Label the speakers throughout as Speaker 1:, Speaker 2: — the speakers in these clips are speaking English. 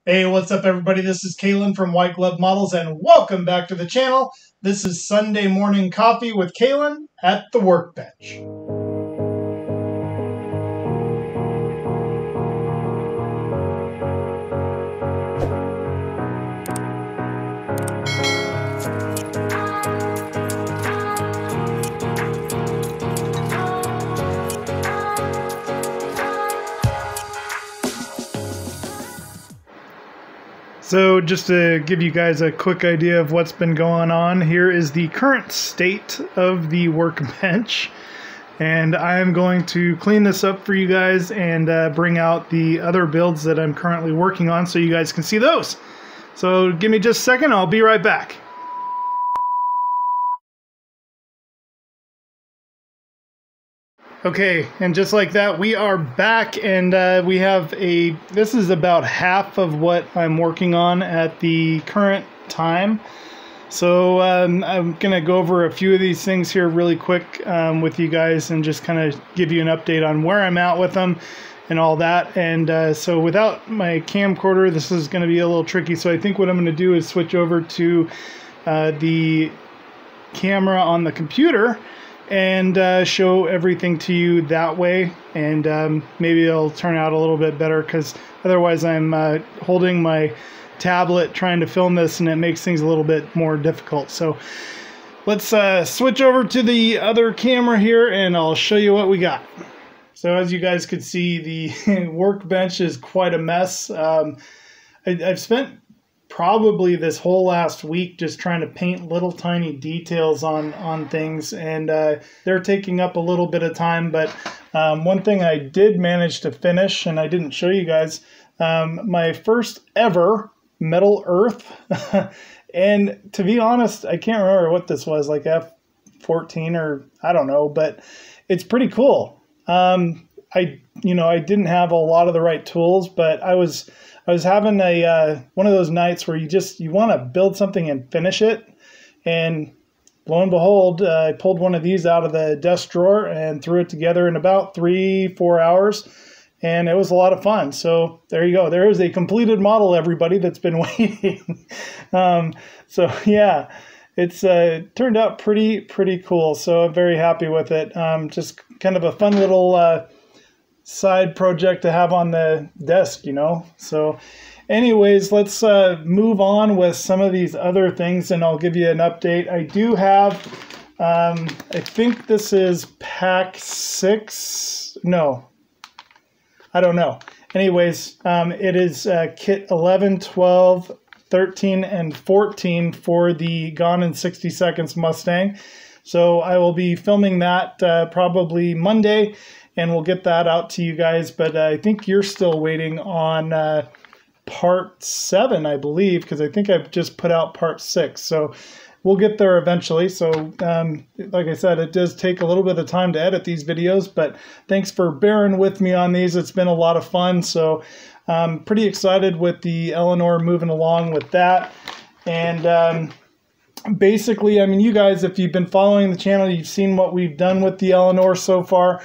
Speaker 1: Hey, what's up everybody? This is Kalan from White Glove Models and welcome back to the channel. This is Sunday Morning Coffee with Kalan at the Workbench. So just to give you guys a quick idea of what's been going on, here is the current state of the Workbench. And I am going to clean this up for you guys and bring out the other builds that I'm currently working on so you guys can see those. So give me just a second, I'll be right back. Okay, and just like that, we are back, and we have this is about half of what I'm working on at the current time. So I'm going to go over a few of these things here really quick with you guys and just kind of give you an update on where I'm at with them and all that. And so without my camcorder, this is going to be a little tricky. So I think what I'm going to do is switch over to the camera on the computer and show everything to you that way, and maybe it'll turn out a little bit better, because otherwise I'm holding my tablet trying to film this and it makes things a little bit more difficult. So let's switch over to the other camera here and I'll show you what we got. So as you guys could see, the Workbench is quite a mess. I've spent probably this whole last week just trying to paint little tiny details on things, and they're taking up a little bit of time. But one thing I did manage to finish, and I didn't show you guys, my first ever metal earth. And to be honest, I can't remember what this was, like F14 or I don't know, but it's pretty cool. I didn't have a lot of the right tools, but I was having one of those nights where you want to build something and finish it, and lo and behold, I pulled one of these out of the desk drawer and threw it together in about 3-4 hours, and it was a lot of fun. So there you go. There is a completed model, everybody, that's been waiting. So yeah, it's turned out pretty cool. So I'm very happy with it. Just kind of a fun little side project to have on the desk, So anyways, let's move on with some of these other things and I'll give you an update. I do have, I think this is pack 6. No, I don't know. Anyways, it is kit 11, 12, 13, and 14 for the Gone in 60 Seconds Mustang. So I will be filming that probably Monday, and we'll get that out to you guys. But I think you're still waiting on part 7, I believe, because I think I've just put out part 6. So we'll get there eventually. So like I said, it does take a little bit of time to edit these videos, but thanks for bearing with me on these. It's been a lot of fun. So I'm pretty excited with the Eleanor moving along with that. And basically, I mean, you guys, if you've been following the channel, you've seen what we've done with the Eleanor so far.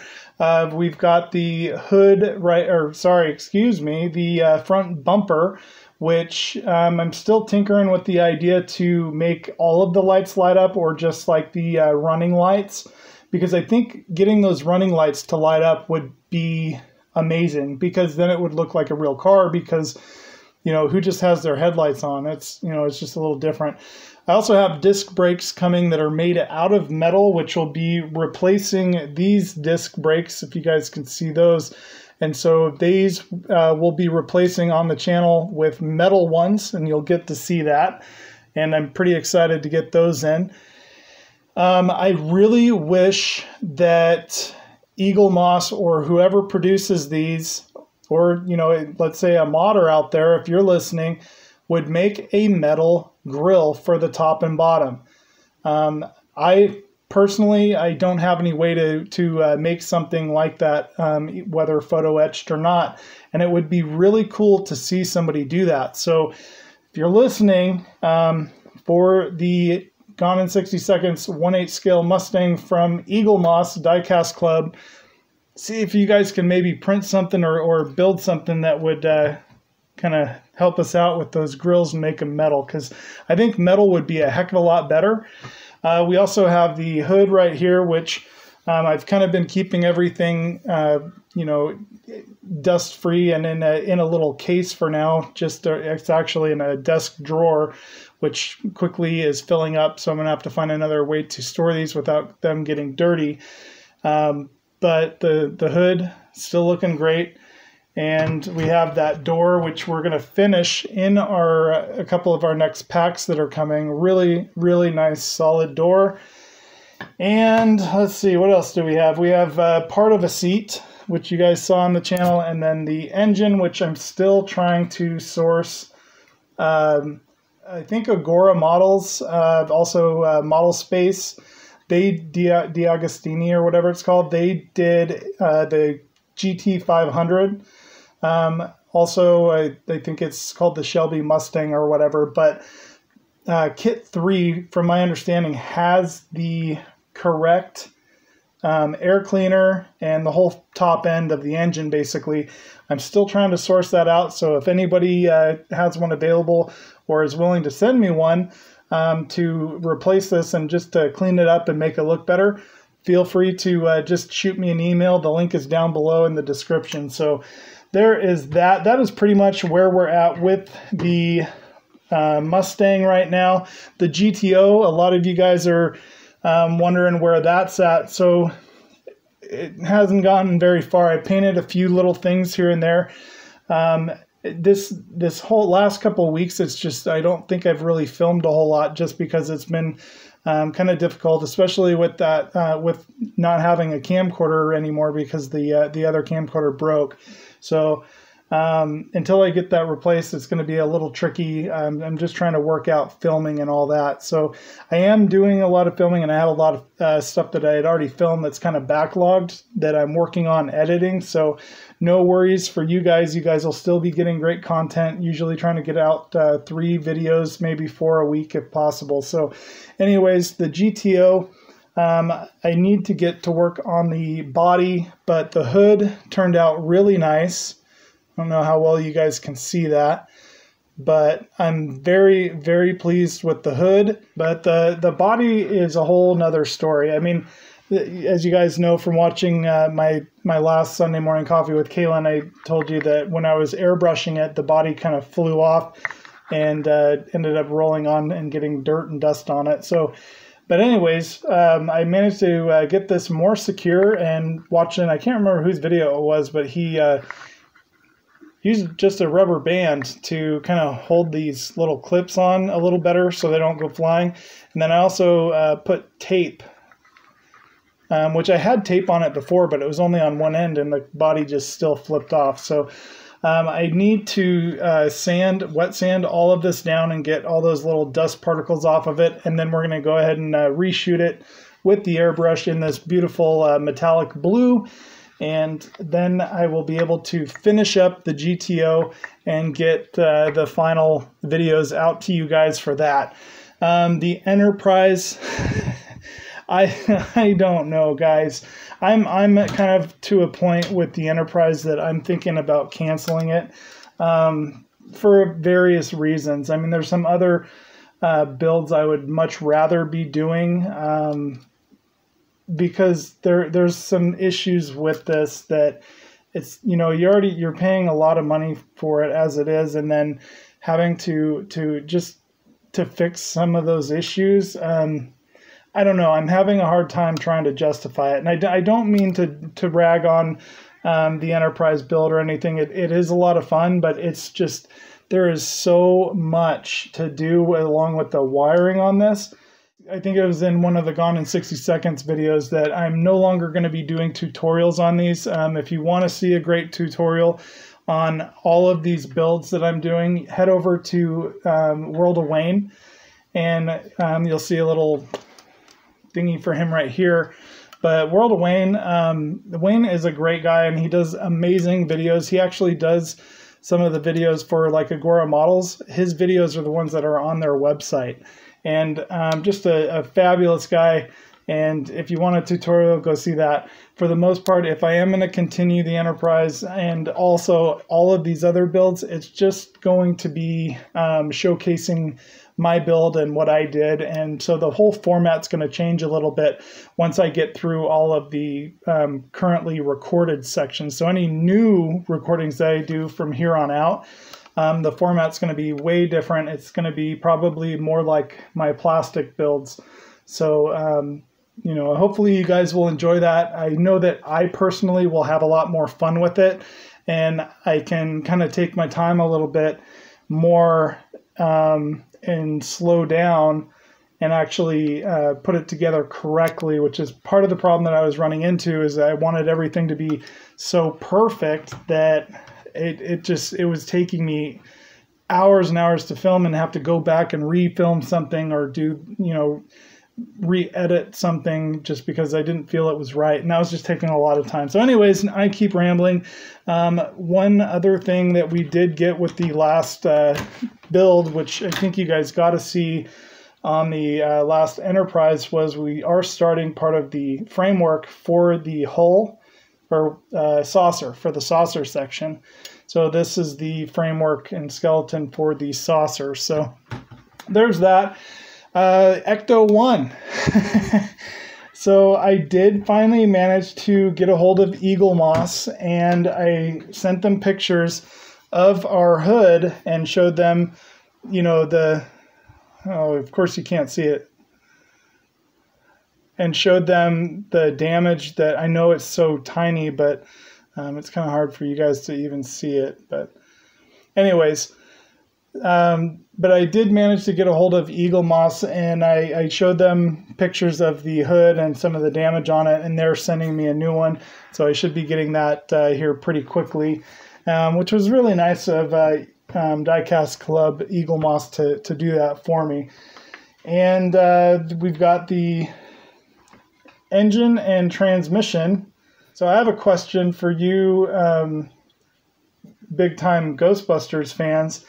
Speaker 1: We've got the hood, the front bumper, which I'm still tinkering with the idea to make all of the lights light up or just like the running lights, because I think getting those running lights to light up would be amazing, because then it would look like a real car, because, who just has their headlights on? It's, it's just a little different. I also have disc brakes coming that are made out of metal, which will be replacing these disc brakes, if you guys can see those. And so these will be replacing on the channel with metal ones, and you'll get to see that. And I'm pretty excited to get those in. I really wish that Eagle Moss or whoever produces these, or, let's say a modder out there, if you're listening, would make a metal grill for the top and bottom. I personally, I don't have any way to make something like that, whether photo etched or not, and it would be really cool to see somebody do that. So if you're listening, for the Gone in 60 Seconds 1/8 scale Mustang from Eagle Moss Diecast Club, see if you guys can maybe print something or build something that would kind of help us out with those grills and make them metal, because I think metal would be a heck of a lot better. We also have the hood right here, which I've kind of been keeping everything, you know, dust free and in a little case for now. Just it's actually in a desk drawer, which quickly is filling up. So I'm gonna have to find another way to store these without them getting dirty. But the hood still looking great. And we have that door, which we're going to finish in a couple of our next packs that are coming. Really, really nice, solid door. And let's see, what else do we have? We have part of a seat, which you guys saw on the channel, and then the engine, which I'm still trying to source. I think Agora Models, also Model Space. They, D'Agostini or whatever it's called, they did the GT500. Also, I think it's called the Shelby Mustang or whatever, but Kit 3, from my understanding, has the correct air cleaner and the whole top end of the engine, basically. I'm still trying to source that out, so if anybody has one available or is willing to send me one to replace this and just to clean it up and make it look better, feel free to just shoot me an email. The link is down below in the description. So there is that. That is pretty much where we're at with the Mustang right now. The GTO, a lot of you guys are wondering where that's at. So it hasn't gotten very far. I painted a few little things here and there. This whole last couple of weeks, it's just, I don't think I've really filmed a whole lot, just because it's been kind of difficult, especially with that, with not having a camcorder anymore, because the other camcorder broke. So until I get that replaced, it's going to be a little tricky. I'm just trying to work out filming and all that. So I am doing a lot of filming, and I have a lot of stuff that I had already filmed that's kind of backlogged that I'm working on editing. So no worries for you guys. You guys will still be getting great content, usually trying to get out 3 videos, maybe 4 a week if possible. So anyways, the GTO, I need to get to work on the body, but the hood turned out really nice. I don't know how well you guys can see that, but I'm very, very pleased with the hood. But the body is a whole nother story. I mean, as you guys know from watching my last Sunday morning coffee with Kalan, I told you that when I was airbrushing it, the body kind of flew off and ended up rolling on and getting dirt and dust on it. So, but anyways, I managed to get this more secure, and watching, I can't remember whose video it was, but he used just a rubber band to kind of hold these little clips on a little better so they don't go flying. And then I also put tape, which I had tape on it before, but it was only on one end and the body just still flipped off. So I need to wet sand all of this down and get all those little dust particles off of it. And then we're going to go ahead and reshoot it with the airbrush in this beautiful metallic blue. And then I will be able to finish up the GTO and get the final videos out to you guys for that. The Enterprise, I don't know, guys. I'm kind of to a point with the Enterprise that I'm thinking about canceling it for various reasons. I mean, there's some other builds I would much rather be doing, because there's some issues with this that it's, you know, you're paying a lot of money for it as it is, and then having to fix some of those issues. I don't know. I'm having a hard time trying to justify it, and I don't mean to rag on the Enterprise build or anything. It is a lot of fun, but it's just, there is so much to do along with the wiring on this. I think it was in one of the Gone in 60 Seconds videos that I'm no longer going to be doing tutorials on these. If you want to see a great tutorial on all of these builds that I'm doing, head over to World of Wayne, and you'll see a little thingy for him right here. But World of Wayne, Wayne is a great guy, and he does amazing videos. He actually does some of the videos for like Agora Models. His videos are the ones that are on their website. And just a fabulous guy, And if you want a tutorial, go see that. For the most part, if I am going to continue the Enterprise and also all of these other builds, it's just going to be showcasing my build and what I did. And so the whole format's going to change a little bit once I get through all of the currently recorded sections. So any new recordings that I do from here on out, the format's going to be way different. It's going to be probably more like my plastic builds. So, you know, hopefully you guys will enjoy that. I know that I personally will have a lot more fun with it, and I can kind of take my time a little bit more and slow down and actually put it together correctly, which is part of the problem that I was running into. Is I wanted everything to be so perfect that it was taking me hours and hours to film and have to go back and refilm something or do, you know, re-edit something just because I didn't feel it was right, and that was just taking a lot of time. So anyways, I keep rambling. One other thing that we did get with the last build, which I think you guys got to see on the last Enterprise, was we are starting part of the framework for the hull or saucer, for the saucer section. So this is the framework and skeleton for the saucer. So there's that. Ecto 1. So I did finally manage to get a hold of Eagle Moss, and I sent them pictures of our hood and showed them, you know, oh, of course you can't see it, and showed them the damage that, I know it's so tiny, but it's kind of hard for you guys to even see it. But anyways, but I did manage to get a hold of Eagle Moss, and I showed them pictures of the hood and some of the damage on it, and they're sending me a new one. So I should be getting that here pretty quickly, which was really nice of Diecast Club Eagle Moss to do that for me. And we've got the engine and transmission. So I have a question for you big-time Ghostbusters fans.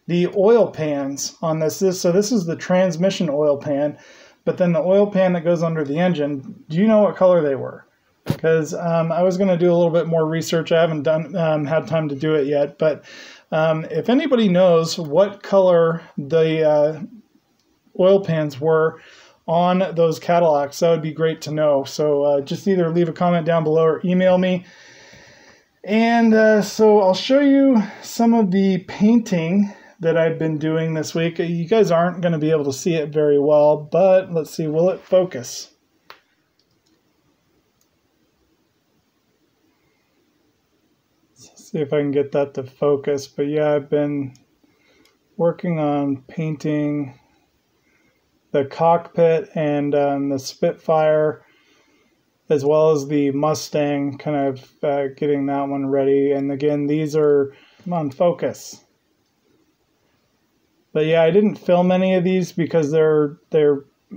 Speaker 1: The oil pans on this is the transmission oil pan, but then the oil pan that goes under the engine, do you know what color they were? Because I was going to do a little bit more research. I haven't had time to do it yet, but if anybody knows what color the oil pans were on those Cadillacs, that would be great to know. So just either leave a comment down below or email me. And so I'll show you some of the painting that I've been doing this week. You guys aren't going to be able to see it very well, but let's see, will it focus? Let's see if I can get that to focus. But yeah, I've been working on painting the cockpit and the Spitfire, as well as the Mustang, kind of getting that one ready. And again, these are, come on, focus. But yeah, I didn't film any of these because they're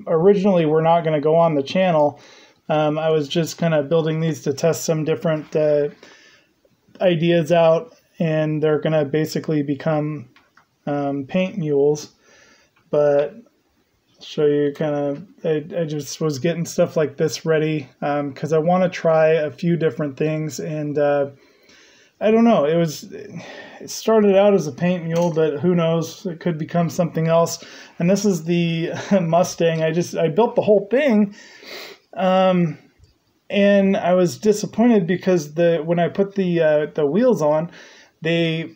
Speaker 1: originally were not going to go on the channel. I was just kind of building these to test some different ideas out, and they're going to basically become paint mules. But I'll show you kind of, I just was getting stuff like this ready because I want to try a few different things, and I don't know, it started out as a paint mule, but who knows, it could become something else. And this is the Mustang. I built the whole thing, and I was disappointed because when I put the wheels on, they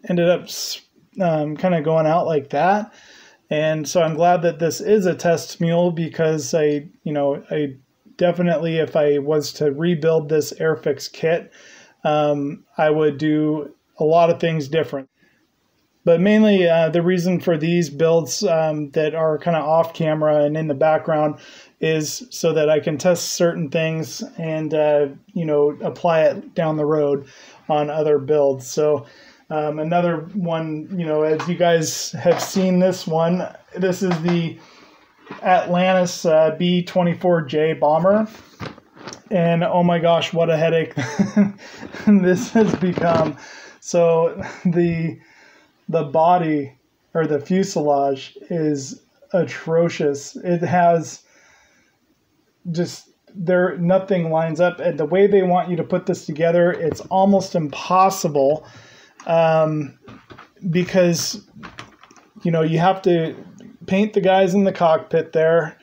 Speaker 1: ended up kind of going out like that. And so I'm glad that this is a test mule, because I definitely, if I was to rebuild this Airfix kit, I would do a lot of things different. But mainly the reason for these builds that are kind of off camera and in the background is so that I can test certain things and, apply it down the road on other builds. So another one, as you guys have seen this one, this is the Atlantis B-24J bomber. And oh my gosh, what a headache this has become. So the body, or the fuselage, is atrocious. It has nothing lines up, and the way they want you to put this together, it's almost impossible, because you have to paint the guys in the cockpit there.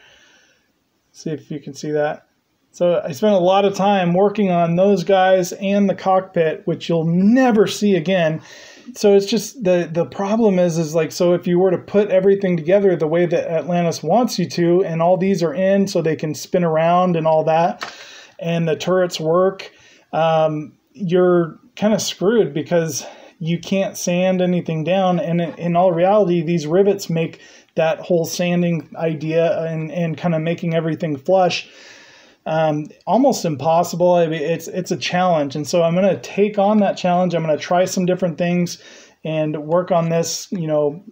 Speaker 1: See if you can see that. So I spent a lot of time working on those guys and the cockpit, which you'll never see again. So it's just the problem is like, so if you were to put everything together the way that Atlantis wants you to, and all these are in so they can spin around and all that, and the turrets work, you're kind of screwed because you can't sand anything down. And in all reality, these rivets make that whole sanding idea and kind of making everything flush almost impossible. I mean, it's a challenge, and so I'm going to take on that challenge. I'm going to try some different things and work on this,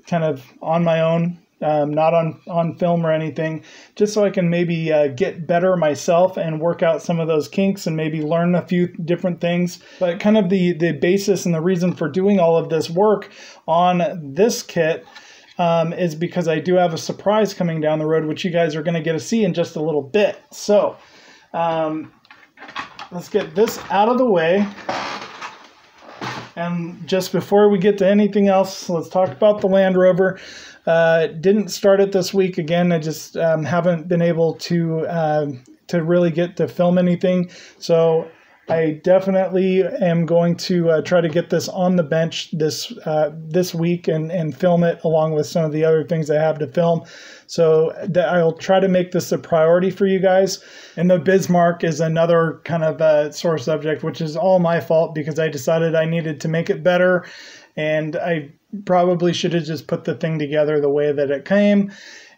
Speaker 1: kind of on my own, not on film or anything, just so I can maybe get better myself and work out some of those kinks and maybe learn a few different things. But kind of the basis and the reason for doing all of this work on this kit is because I do have a surprise coming down the road, which you guys are going to get to see in just a little bit. So let's get this out of the way. And just before we get to anything else, let's talk about the Land Rover. Didn't start it this week. Again, I just haven't been able to really get to film anything. So I definitely am going to try to get this on the bench this week and film it along with some of the other things I have to film. So I'll try to make this a priority for you guys. And the Bismarck is another kind of sore subject, which is all my fault because I decided I needed to make it better. And I probably should have just put the thing together the way that it came.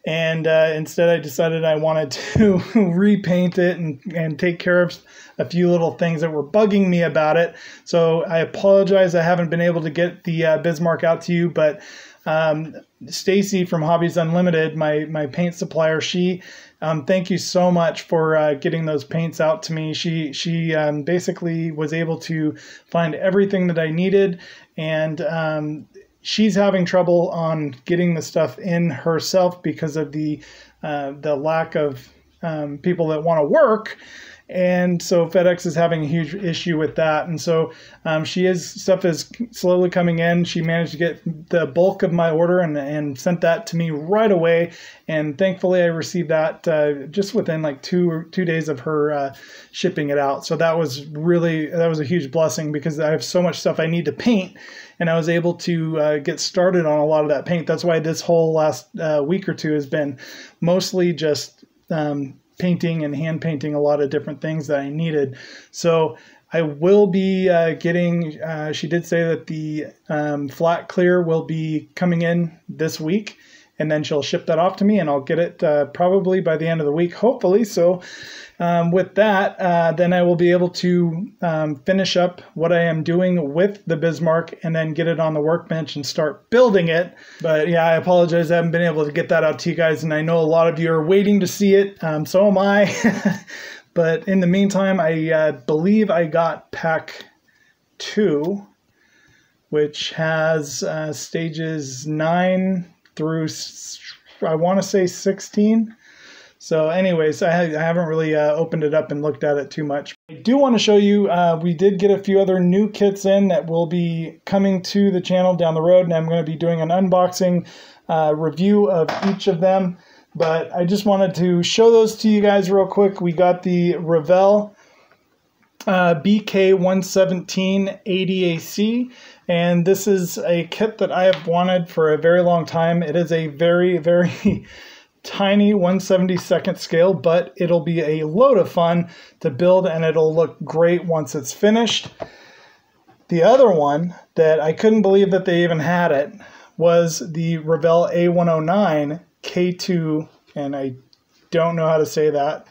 Speaker 1: And instead I decided I wanted to repaint it and take care of a few little things that were bugging me about it. So I apologize I haven't been able to get the Bismarck out to you, but Stacy from Hobbies Unlimited, my paint supplier, she thank you so much for getting those paints out to me. She basically was able to find everything that I needed, and she's having trouble on getting the stuff in herself because of the lack of people that want to work. And so FedEx is having a huge issue with that. And so stuff is slowly coming in. She managed to get the bulk of my order and sent that to me right away. And thankfully I received that just within like two days of her shipping it out. So that was a huge blessing because I have so much stuff I need to paint. And I was able to get started on a lot of that paint. That's why this whole last week or two has been mostly just painting and hand painting a lot of different things that I needed. So I will be getting, she did say that the flat clear will be coming in this week, and then she'll ship that off to me and I'll get it probably by the end of the week, hopefully. So with that, then I will be able to finish up what I am doing with the Bismarck and then get it on the workbench and start building it. But yeah, I apologize. I haven't been able to get that out to you guys, and I know a lot of you are waiting to see it. So am I. But in the meantime, I believe I got pack 2, which has stages 9 through, I want to say 16. So anyways, I haven't really opened it up and looked at it too much. I do want to show you, we did get a few other new kits in that will be coming to the channel down the road, and I'm going to be doing an unboxing review of each of them. But I just wanted to show those to you guys real quick. We got the Revell BK117 ADAC, and this is a kit that I have wanted for a very long time. It is a very, very tiny 1/72 scale, but it'll be a load of fun to build, and it'll look great once it's finished. The other one that I couldn't believe that they even had it was the Revell A109 K2, and I don't know how to say that,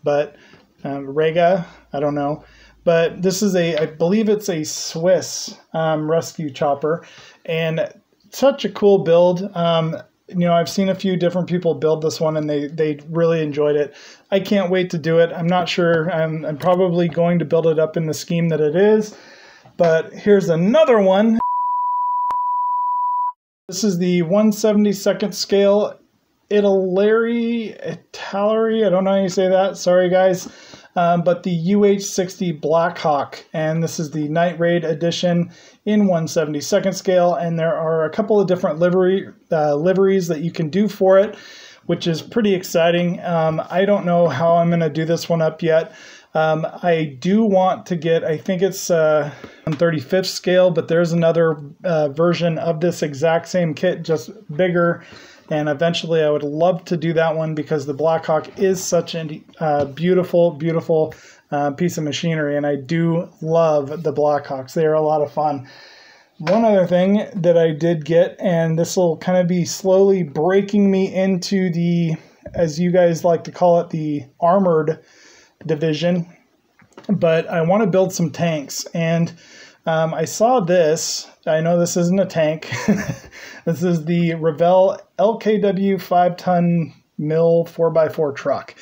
Speaker 1: but Rega, I don't know. But this is I believe it's a Swiss rescue chopper, and such a cool build. I've seen a few different people build this one, and they really enjoyed it. I can't wait to do it. I'm not sure. I'm probably going to build it up in the scheme that it is. But here's another one. This is the 1/72 scale Italeri, I don't know how you say that. Sorry, guys. But the UH-60 Blackhawk, and this is the Night Raid edition in 1/72nd scale, and there are a couple of different liveries that you can do for it, which is pretty exciting. I don't know how I'm going to do this one up yet. I do want to get, I think it's 1/35th scale, but there's another version of this exact same kit, just bigger. And eventually I would love to do that one because the Blackhawk is such a beautiful, beautiful piece of machinery. And I do love the Blackhawks. They are a lot of fun. One other thing that I did get, and this will kind of be slowly breaking me into the, as you guys like to call it, the armored division. But I want to build some tanks. And I saw this. I know this isn't a tank. This is the Revell LKW 5-ton mill 4x4 truck.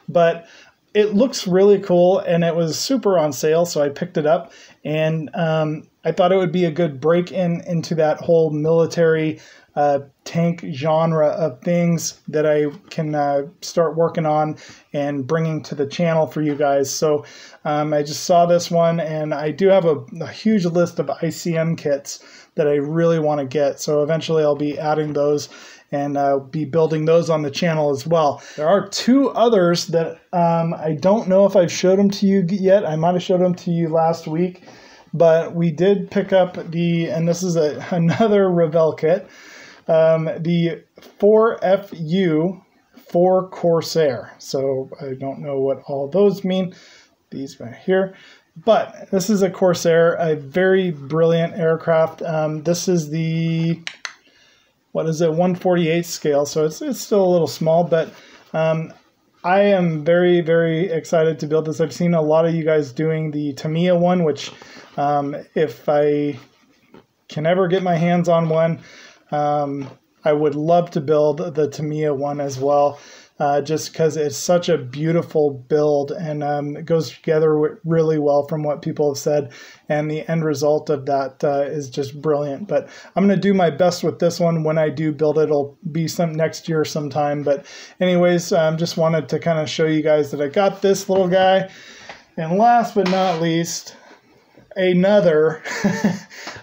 Speaker 1: But it looks really cool, and it was super on sale, so I picked it up. And I thought it would be a good break-in into that whole military tank genre of things that I can start working on and bringing to the channel for you guys. So I just saw this one, and I do have a huge list of ICM kits that I really want to get. So eventually I'll be adding those and be building those on the channel as well. There are two others that I don't know if I've showed them to you yet. I might have showed them to you last week, but we did pick up and this is another Revell kit, the 4FU 4 Corsair. So I don't know what all those mean, these right here. But this is a Corsair, a very brilliant aircraft. This is the, what is it, 1/48 scale, so it's still a little small, but I am very, very excited to build this. I've seen a lot of you guys doing the Tamiya one, which if I can ever get my hands on one, I would love to build the Tamiya one as well. Just because it's such a beautiful build, and it goes together really well from what people have said, and the end result of that is just brilliant. But I'm going to do my best with this one. When I do build it, it'll be next year sometime. But anyways, just wanted to kind of show you guys that I got this little guy. And last but not least, another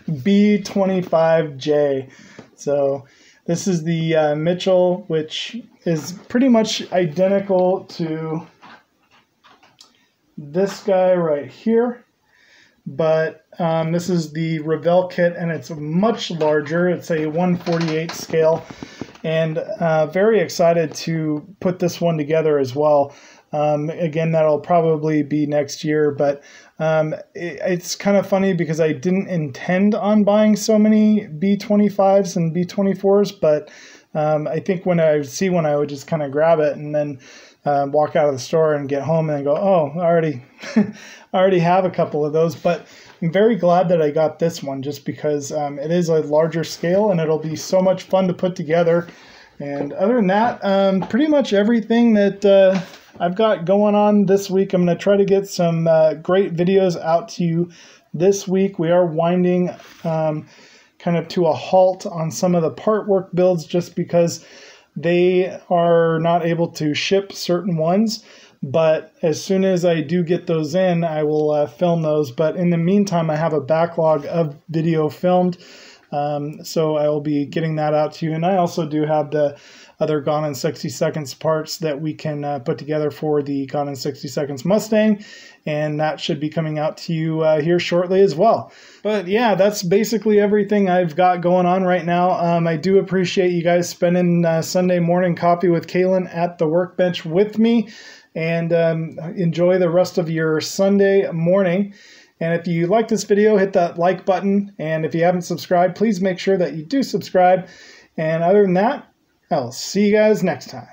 Speaker 1: B25J. So this is the Mitchell, which is pretty much identical to this guy right here. But this is the Revell kit, and it's much larger. It's a 1/48 scale. And very excited to put this one together as well. Again, that'll probably be next year, but it's kind of funny because I didn't intend on buying so many B25s and B24s, but I think when I see one, I would just kind of grab it and then walk out of the store and get home and go, oh, I already have a couple of those. But I'm very glad that I got this one, just because it is a larger scale and it'll be so much fun to put together. And other than that, pretty much everything that I've got going on this week. I'm going to try to get some great videos out to you this week. We are winding kind of to a halt on some of the Partwork builds just because they are not able to ship certain ones. But as soon as I do get those in, I will film those. But in the meantime, I have a backlog of video filmed. So I will be getting that out to you. And I also do have the other Gone in 60 Seconds parts that we can put together for the Gone in 60 Seconds Mustang. And that should be coming out to you here shortly as well. But yeah, that's basically everything I've got going on right now. I do appreciate you guys spending Sunday morning coffee with Kalan at the Workbench with me. And enjoy the rest of your Sunday morning. And if you like this video, hit that like button. And if you haven't subscribed, please make sure that you do subscribe. And other than that, I'll see you guys next time.